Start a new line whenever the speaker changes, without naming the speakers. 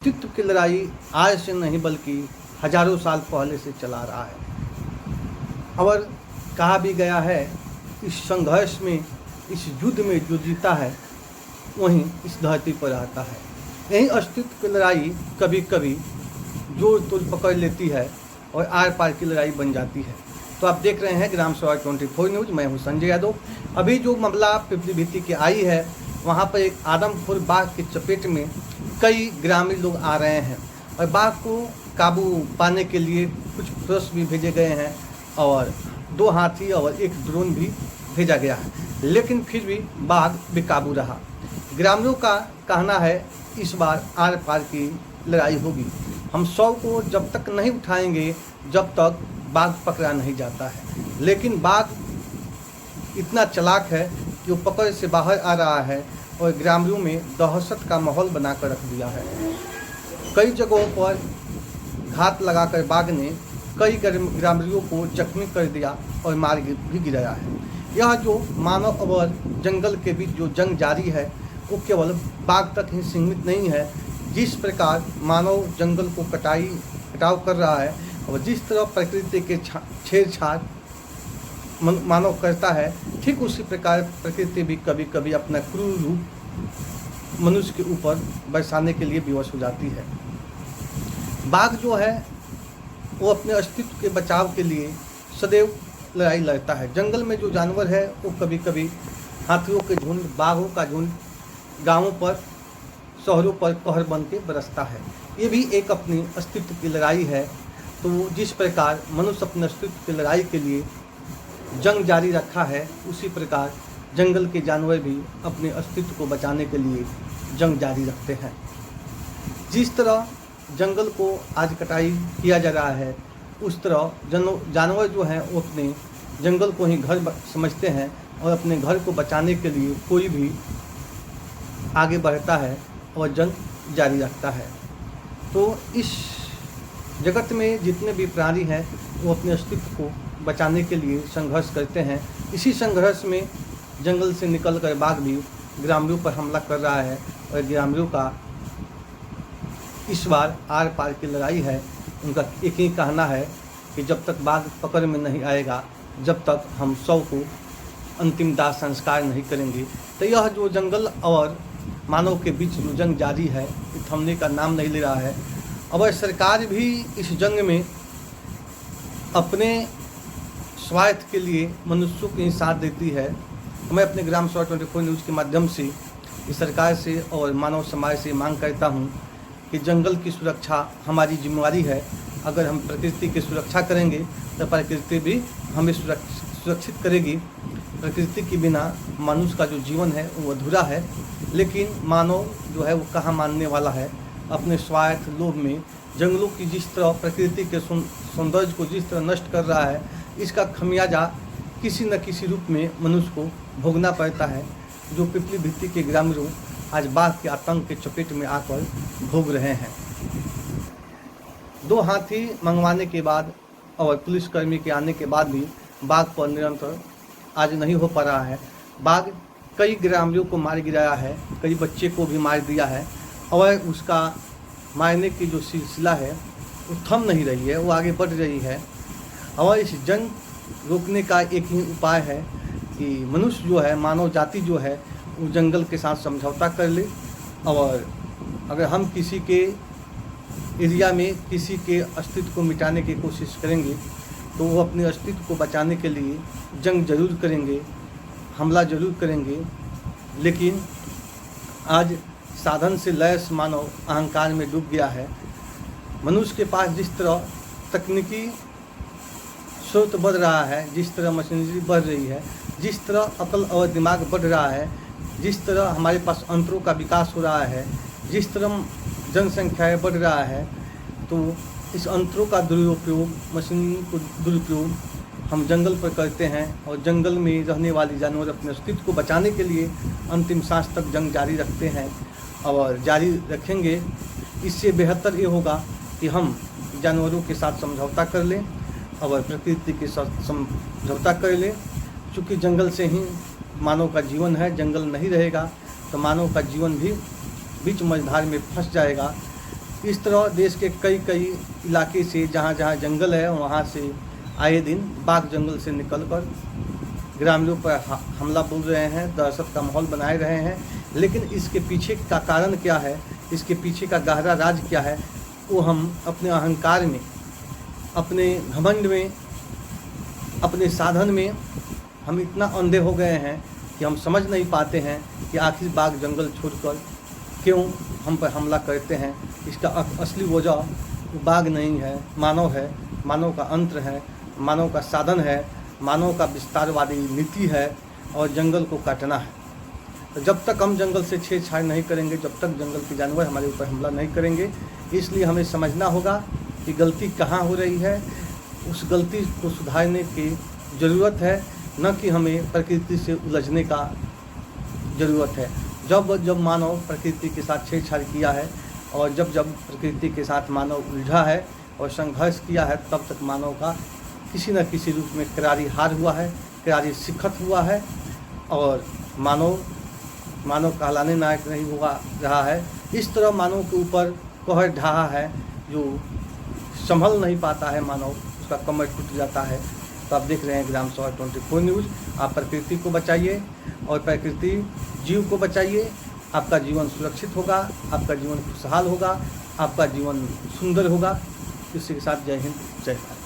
अस्तित्व की लड़ाई आज से नहीं बल्कि हजारों साल पहले से चला रहा है। और कहा भी गया है, इस संघर्ष में, इस युद्ध में जो जीता है वहीं इस धरती पर रहता है। यही अस्तित्व की लड़ाई कभी कभी जोर तोड़ पकड़ लेती है और आर पार की लड़ाई बन जाती है। तो आप देख रहे हैं ग्राम सभा 24 न्यूज़। मैं हूं संजय यादव। अभी जो मामला पीलीभीत की आई है, वहां पर एक आदमखोर बाघ की चपेट में कई ग्रामीण लोग आ रहे हैं और बाघ को काबू पाने के लिए कुछ फोर्स भी भेजे गए हैं और 2 हाथी और 1 ड्रोन भी भेजा गया है, लेकिन फिर भी बाघ बेकाबू रहा। ग्रामीणों का कहना है इस बार आर पार की लड़ाई होगी। हम 100 को जब तक नहीं उठाएंगे जब तक बाघ पकड़ा नहीं जाता है। लेकिन बाघ इतना चालाक है कि वो पकड़ से बाहर आ रहा है और ग्रामीणों में दहशत का माहौल बनाकर रख दिया है। कई जगहों पर घात लगाकर बाघ ने कई ग्रामीणों को जख्मी कर दिया और मार भी गिराया है। यह जो मानव और जंगल के बीच जो जंग जारी है वो केवल बाघ तक ही सीमित नहीं है। जिस प्रकार मानव जंगल को कटाव कर रहा है और जिस तरह प्रकृति के छेड़छाड़ मानव करता है, ठीक उसी प्रकार प्रकृति भी कभी कभी अपना क्रूर रूप मनुष्य के ऊपर बरसाने के लिए विवश हो जाती है। बाघ जो है वो अपने अस्तित्व के बचाव के लिए सदैव लड़ाई लड़ता है। जंगल में जो जानवर है वो कभी कभी हाथियों के झुंड, बाघों का झुंड गांवों पर, शहरों पर कहर बन के बरसता है। ये भी एक अपनी अस्तित्व की लड़ाई है। तो जिस प्रकार मनुष्य अपने अस्तित्व की लड़ाई के लिए जंग जारी रखा है, उसी प्रकार जंगल के जानवर भी अपने अस्तित्व को बचाने के लिए जंग जारी रखते हैं। जिस तरह जंगल को आज कटाई किया जा रहा है, उस तरह जानवर जो हैं वो अपने जंगल को ही घर समझते हैं और अपने घर को बचाने के लिए कोई भी आगे बढ़ता है और जंग जारी रखता है। तो इस जगत में जितने भी प्राणी हैं वो अपने अस्तित्व को बचाने के लिए संघर्ष करते हैं। इसी संघर्ष में जंगल से निकलकर बाघ भी ग्रामीणों पर हमला कर रहा है और ग्रामीणों का इस बार आर पार की लड़ाई है। उनका एक ही कहना है कि जब तक बाघ पकड़ में नहीं आएगा, जब तक हम 100 को अंतिम दाह संस्कार नहीं करेंगे। तो यह जो जंगल और मानव के बीच जो जंग जारी है, ये थमने का नाम नहीं ले रहा है। अब सरकार भी इस जंग में अपने स्वार्थ के लिए मनुष्यों के ही साथ देती है। मैं अपने ग्राम सभा 24 न्यूज़ के माध्यम से इस सरकार से और मानव समाज से मांग करता हूं कि जंगल की सुरक्षा हमारी जिम्मेवारी है। अगर हम प्रकृति की सुरक्षा करेंगे तो प्रकृति भी हमें सुरक्षित करेगी। प्रकृति के बिना मनुष्य का जो जीवन है वो अधूरा है। लेकिन मानव जो है वो कहाँ मानने वाला है। अपने स्वार्थ, लोभ में जंगलों की जिस तरह प्रकृति के सौंदर्य को जिस तरह नष्ट कर रहा है, इसका खमियाजा किसी न किसी रूप में मनुष्य को भोगना पड़ता है, जो पीलीभीत के ग्रामीणों आज बाघ के आतंक के चपेट में आकर भोग रहे हैं। 2 हाथी मंगवाने के बाद और पुलिसकर्मी के आने के बाद भी बाघ पर निरंतर आज नहीं हो पा रहा है। बाघ कई ग्रामीणों को मार गिराया है, कई बच्चे को भी मार दिया है और उसका मारने की जो सिलसिला है वो थम नहीं रही है, वो आगे बढ़ रही है। और इस जंग रोकने का एक ही उपाय है कि मनुष्य जो है, मानव जाति जो है, वो जंगल के साथ समझौता कर ले। और अगर हम किसी के एरिया में किसी के अस्तित्व को मिटाने की कोशिश करेंगे तो वो अपने अस्तित्व को बचाने के लिए जंग जरूर करेंगे, हमला जरूर करेंगे। लेकिन आज साधन से लैस मानव अहंकार में डूब गया है। मनुष्य के पास जिस तरह तकनीकी स्रोत बढ़ रहा है, जिस तरह मशीनरी बढ़ रही है, जिस तरह अकल और दिमाग बढ़ रहा है, जिस तरह हमारे पास अंतरों का विकास हो रहा है, जिस तरह जनसंख्या बढ़ रहा है, तो इस अंतरों का दुरुपयोग, मशीनरी को दुरुपयोग हम जंगल पर करते हैं और जंगल में रहने वाली जानवर अपने अस्तित्व को बचाने के लिए अंतिम सांस तक जंग जारी रखते हैं और जारी रखेंगे। इससे बेहतर ये होगा कि हम जानवरों के साथ समझौता कर लें और प्रकृति के साथ समझौता कर लें। चूँकि जंगल से ही मानव का जीवन है, जंगल नहीं रहेगा तो मानव का जीवन भी बीच मझधार में फंस जाएगा। इस तरह देश के कई कई इलाके से जहाँ जहाँ जंगल है वहाँ से आए दिन बाघ जंगल से निकलकर ग्रामीणों पर हमला बोल रहे हैं, दहशत का माहौल बनाए रहे हैं। लेकिन इसके पीछे का कारण क्या है, इसके पीछे का गहरा राज क्या है, वो हम अपने अहंकार में, अपने घमंड में, अपने साधन में हम इतना अंधे हो गए हैं कि हम समझ नहीं पाते हैं कि आखिर बाघ जंगल छोड़कर क्यों हम पर हमला करते हैं। इसका असली वजह बाघ नहीं है, मानव है, मानव का अंतर है, मानव का साधन है, मानव का विस्तारवादी नीति है और जंगल को काटना है। तो जब तक हम जंगल से छेड़छाड़ नहीं करेंगे, जब तक जंगल के जानवर हमारे ऊपर हमला नहीं करेंगे, इसलिए हमें समझना होगा कि गलती कहाँ हो रही है। उस गलती को सुधारने की ज़रूरत है, न कि हमें प्रकृति से उलझने का ज़रूरत है। जब जब मानव प्रकृति के साथ छेड़छाड़ किया है और जब जब प्रकृति के साथ मानव उलझा है और संघर्ष किया है, तब तक मानव का किसी न किसी रूप में करारी हार हुआ है, करारी शिकस्त हुआ है और मानव कहलाने लायक नहीं हुआ रहा है। इस तरह मानव के ऊपर कहर ढहा है, जो संभल नहीं पाता है मानव, उसका कमर टूट जाता है। तो आप देख रहे हैं ग्राम सभा 24 न्यूज़। आप प्रकृति को बचाइए और प्रकृति जीव को बचाइए। आपका जीवन सुरक्षित होगा, आपका जीवन खुशहाल होगा, आपका जीवन सुंदर होगा। इसी के साथ जय हिंद, जय भारत।